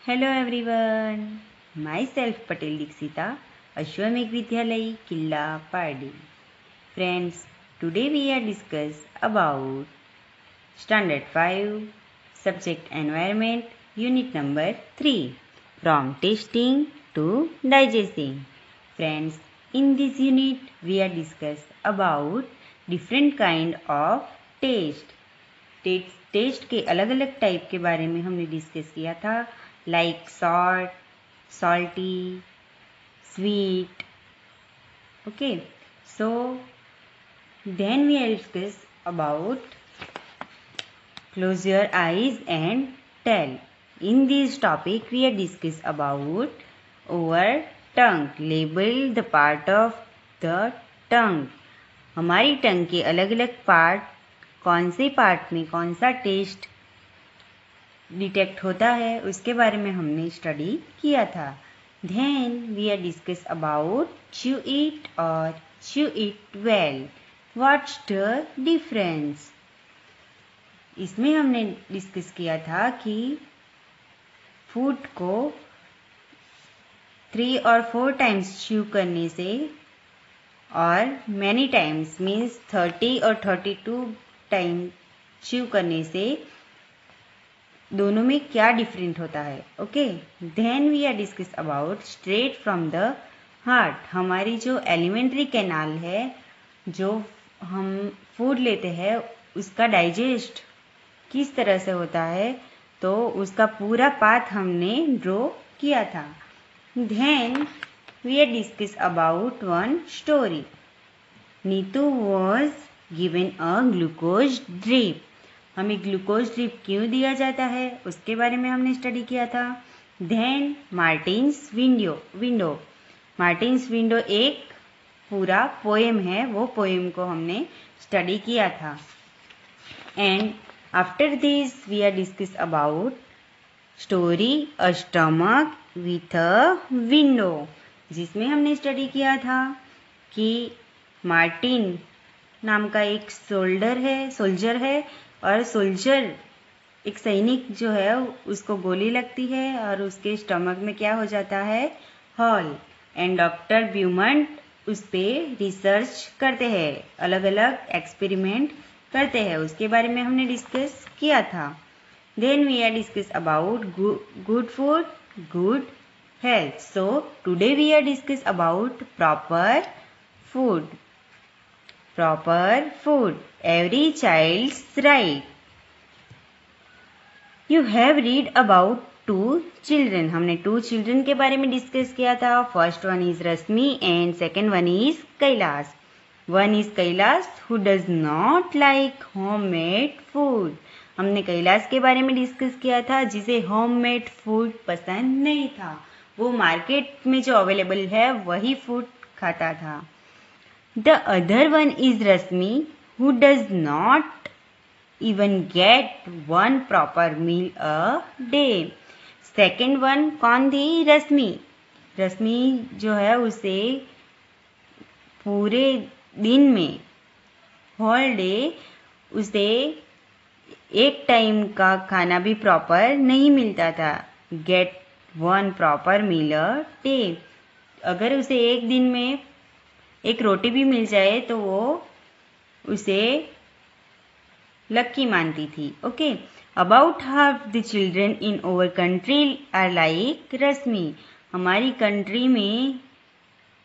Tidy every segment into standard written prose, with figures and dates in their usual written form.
Hello everyone, myself Patel Dixita, Ashwamekh Vidyalay, Killa Pardi. Friends, today we are discuss about Standard 5, Subject Environment, Unit number 3, from tasting to digesting. Friends, in this unit we are discuss about different kind of taste. Taste के अलग अलग type के बारे में हमने discuss किया था, like salt, salty, sweet. Okay, so then we discuss about close your eyes and tell. In this topic we are discuss about over tongue. Label the part of the tongue. हमारी tongue के अलग अलग part, कौन से part में कौन सा test detect होता है उसके बारे में हमने स्टडी किया था. Then we are discuss about chew it और chew it well. What's the difference. इसमें हमने डिस्कस किया था कि फूड को 3 और 4 टाइम्स च्यू करने से और मैनी टाइम्स मीन्स 30 और 32 टाइम च्यू करने से दोनों में क्या डिफरेंट होता है. Okay, then we are discuss about straight from the heart. हमारी जो एलिमेंट्री कैनाल है, जो हम फूड लेते हैं उसका डाइजेस्ट किस तरह से होता है, तो उसका पूरा पाथ हमने ड्रॉ किया था. Then we are discuss about one story. Neetu was given a glucose drip. हमें ग्लूकोज ड्रिप क्यों दिया जाता है उसके बारे में हमने स्टडी किया था. Then Martin's window. Martin's window एक पूरा पोएम है, वो पोएम को हमने स्टडी किया था. And after this we are discuss about story a stomach with a window, जिसमें हमने स्टडी किया था कि मार्टिन नाम का एक सोल्जर है और सोल्जर एक सैनिक जो है उसको गोली लगती है और उसके स्टमक में क्या हो जाता है, हॉल. एंड डॉक्टर ब्यूमंट उस पर रिसर्च करते हैं, अलग अलग एक्सपेरिमेंट करते हैं, उसके बारे में हमने डिस्कस किया था. Then we are discuss about good food, good health. So today we are discuss about proper food. Proper food. Every child's right. You have read about 2 children. हमने 2 children के बारे में डिस्कस किया था. First one is Rashmi and second one is Kailash. One is Kailash who does not like homemade food. हमने कैलाश के बारे में डिस्कस किया था जिसे होममेड फूड पसंद नहीं था, वो मार्केट में जो अवेलेबल है वही फूड खाता था. The other one is Rasmi, who does not even get one proper meal a day. Second one कौन थी, रश्मि. रश्मि जो है उसे पूरे दिन में होल डे उसे एक टाइम का खाना भी प्रॉपर नहीं मिलता था. Get one proper meal a day. अगर उसे एक दिन में एक रोटी भी मिल जाए तो वो उसे लक्की मानती थी. Okay, about half the children in over country are like Rashmi. हमारी कंट्री में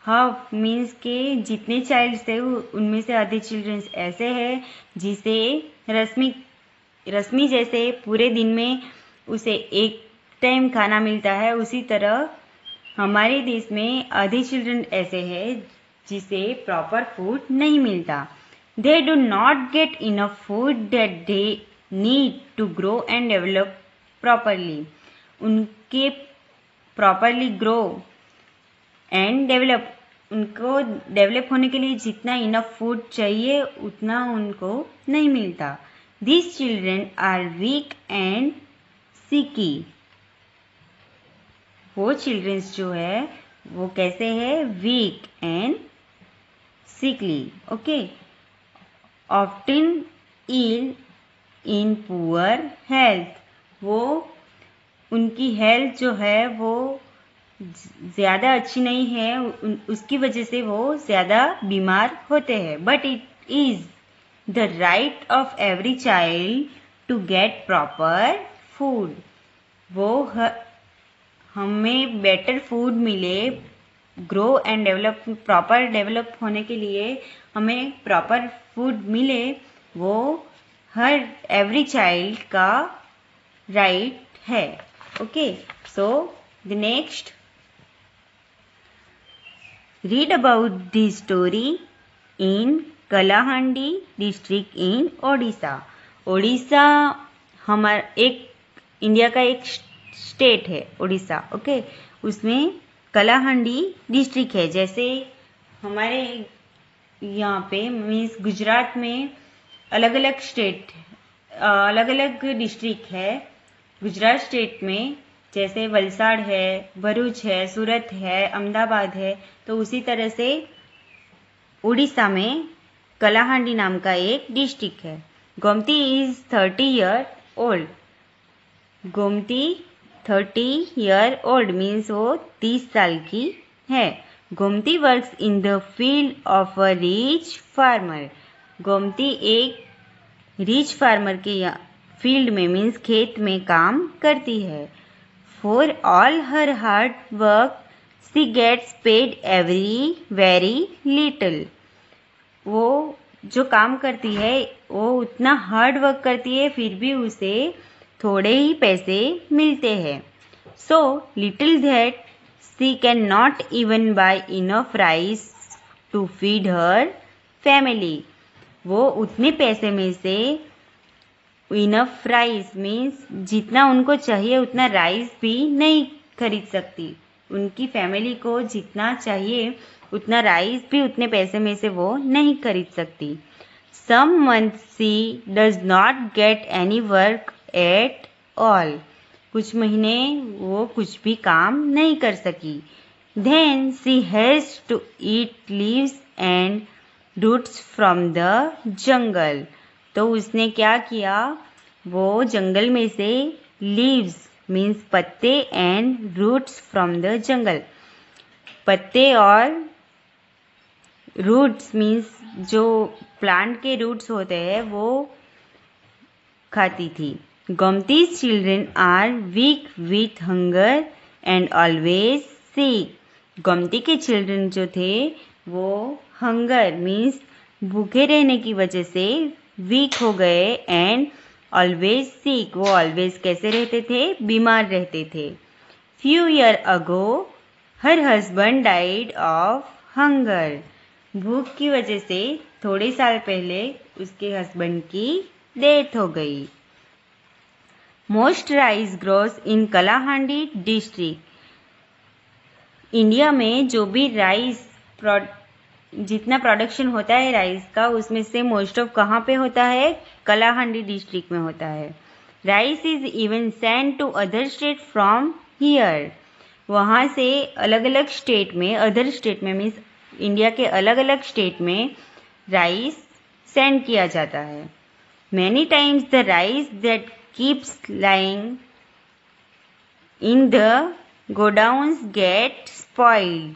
हाफ मीन्स के जितने चाइल्ड्स थे उनमें से आधे चिल्ड्रंस ऐसे हैं जिसे रश्मि जैसे पूरे दिन में उसे एक टाइम खाना मिलता है, उसी तरह हमारे देश में आधे चिल्ड्रन ऐसे हैं जिसे प्रॉपर फूड नहीं मिलता. They do not get enough food that they need to grow and develop properly. उनके प्रॉपरली ग्रो एंड डेवलप, उनको डेवलप होने के लिए जितना इनफ फूड चाहिए उतना उनको नहीं मिलता. This children are weak and sickly. वो चिल्ड्रंस जो है वो कैसे है, weak and sickly. Okay, often ill in poor health. वो उनकी हेल्थ जो है वो ज़्यादा अच्छी नहीं है, उसकी वजह से वो ज़्यादा बीमार होते हैं। But it is the right of every child to get proper food. वो हमें बेटर फूड मिले, grow and develop, proper develop होने के लिए हमें प्रॉपर फूड मिले, वो हर एवरी चाइल्ड का राइट है। Okay, so the next, read about the story in Kalahandi district in Odisha. Odisha हमारा एक इंडिया का एक स्टेट है उड़ीसा। ओके, उसमें कलाहांडी डिस्ट्रिक्ट है। जैसे हमारे यहाँ पे मीन्स गुजरात में अलग अलग स्टेट, अलग अलग डिस्ट्रिक्ट है गुजरात स्टेट में। जैसे वलसाड़ है, भरूच है, सूरत है, अहमदाबाद है, तो उसी तरह से उड़ीसा में कलाहांडी नाम का एक डिस्ट्रिक्ट है। Gomati is 30 year old. Gomati 30 year old means वो 30 साल की है। Gomati works in the field of a rich farmer. Gomati एक रिच फार्मर के फील्ड में मीन्स खेत में काम करती है। For all her hard work she gets paid every very little. वो जो काम करती है वो उतना हार्ड वर्क करती है, फिर भी उसे थोड़े ही पैसे मिलते हैं। So little that she can not even buy enough rice to feed her family. वो उतने पैसे में से इनफ राइस मीन्स जितना उनको चाहिए उतना राइस भी नहीं खरीद सकती। उनकी फैमिली को जितना चाहिए उतना राइस भी उतने पैसे में से वो नहीं खरीद सकती। Some month she does not get any work at all. कुछ महीने वो कुछ भी काम नहीं कर सकी। Then she has to eat leaves and roots from the jungle. तो उसने क्या किया, वो जंगल में से लीव्स मीन्स पत्ते एंड रूट्स फ्रॉम द जंगल, पत्ते और रूट्स मीन्स जो प्लांट के रूट्स होते हैं वो खाती थी। Gomti's children are weak with hunger and always सिक। गोमती के चिल्ड्रन जो थे वो हंगर मीन्स भूखे रहने की वजह से वीक हो गए एंड ऑलवेज सिक। वो ऑलवेज कैसे रहते थे, बीमार रहते थे। Few year ago her husband died of hunger. भूख की वजह से थोड़े साल पहले उसके हस्बैंड की डेथ हो गई। मोस्ट राइस ग्रोस इन कलाहांडी डिस्ट्रिक्ट। इंडिया में जो भी राइस जितना प्रोडक्शन होता है राइस का, उसमें से मोस्ट ऑफ कहाँ पे होता है, कलाहांडी डिस्ट्रिक्ट में होता है। Rice is even send to other state from here. वहाँ से अलग अलग स्टेट में, अदर स्टेट में मीन्स इंडिया के अलग अलग स्टेट में राइस सेंड किया जाता है। Many times the rice that keeps lying in the godowns gate spoiled.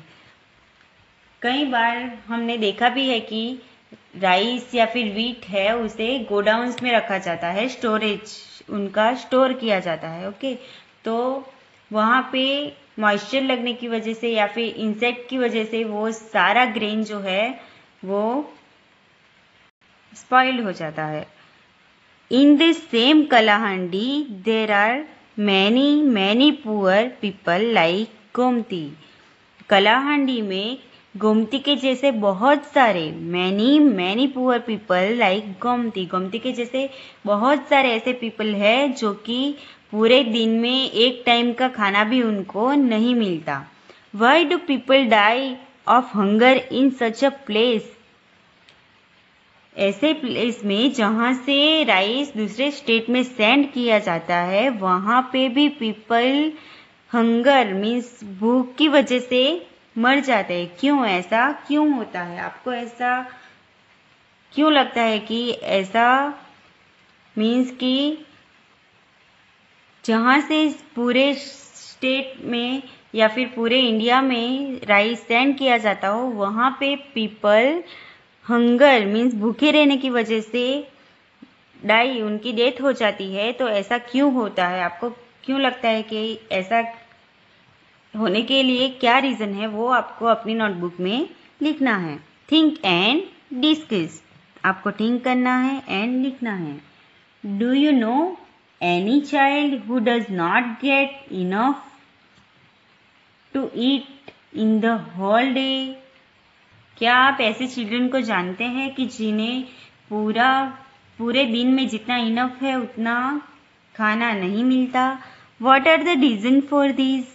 कई बार हमने देखा भी है कि राइस या फिर वीट है उसे गोडाउन्स में रखा जाता है, स्टोरेज उनका स्टोर किया जाता है। ओके, तो वहाँ पे मॉइस्चर लगने की वजह से या फिर इंसेक्ट की वजह से वो सारा ग्रेन जो है वो स्पॉइल्ड हो जाता है। In the same Kalahandi there are many poor people like Gomati. Kalahandi में गोमती के जैसे बहुत सारे many poor people like Gomati. Gomati के जैसे बहुत सारे ऐसे पीपल हैं जो कि पूरे दिन में एक टाइम का खाना भी उनको नहीं मिलता। Why do people die of hunger in such a place. ऐसे प्लेस में जहाँ से राइस दूसरे स्टेट में सेंड किया जाता है वहाँ पे भी पीपल हंगर मीन्स भूख की वजह से मर जाते हैं। क्यों, ऐसा क्यों होता है? आपको ऐसा क्यों लगता है कि ऐसा मीन्स कि जहाँ से पूरे स्टेट में या फिर पूरे इंडिया में राइस सेंड किया जाता हो, वहाँ पे पीपल हंगर मीन्स भूखे रहने की वजह से डाई, उनकी डेथ हो जाती है। तो ऐसा क्यों होता है? आपको क्यों लगता है कि ऐसा होने के लिए क्या रीज़न है? वो आपको अपनी नोटबुक में लिखना है। थिंक एंड डिस्कस, आपको थिंक करना है एंड लिखना है। Do you know any child who does not get enough to eat in the whole day? क्या आप ऐसे चिल्ड्रन को जानते हैं कि जिन्हें पूरे दिन में जितना इनफ है उतना खाना नहीं मिलता? What are the reason for this?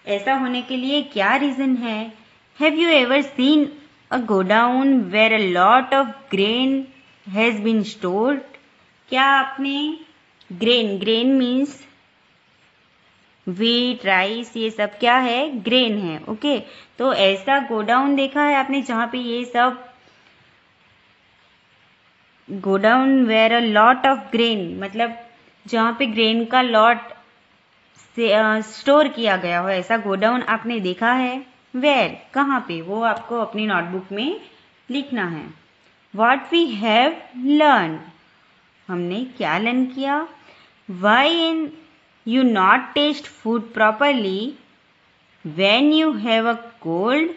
ऐसा होने के लिए क्या रीजन है? Have you ever seen a godown where a lot of grain has been stored? क्या आपने ग्रेन मीन्स व्हीट, राइस, ये सब क्या है? ग्रेन है। ओके, तो ऐसा गोडाउन देखा है आपने जहाँ पे ये सब godown where a lot of grain, मतलब जहाँ पे ग्रेन का लॉट से स्टोर किया गया हो, ऐसा गोडाउन आपने देखा है? वेयर, कहाँ पे? वो आपको अपनी नोटबुक में लिखना है। व्हाट वी हैव लर्न, हमने क्या लर्न किया? Why in you not taste food properly when you have a cold?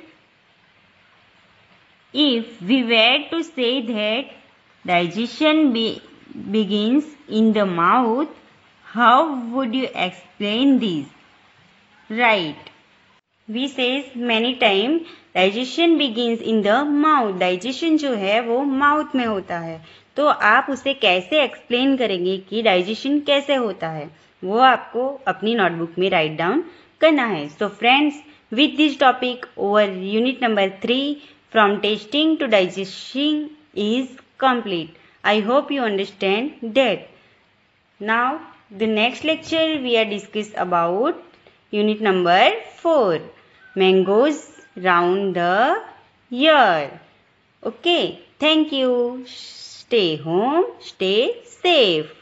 If we were to say that digestion begins in the mouth, how would you explain this? Right. We says many times digestion begins in the mouth. Digestion जो है वो mouth में होता है। तो आप उसे कैसे एक्सप्लेन करेंगे कि डाइजेशन कैसे होता है? वो आपको अपनी नोटबुक में राइट डाउन करना है। So friends, with this topic over unit number 3 from tasting to digesting is complete. I hope you understand that. Now the next lecture we are discuss about unit number 4, mangoes round the year. Okay, thank you. Stay home, stay safe.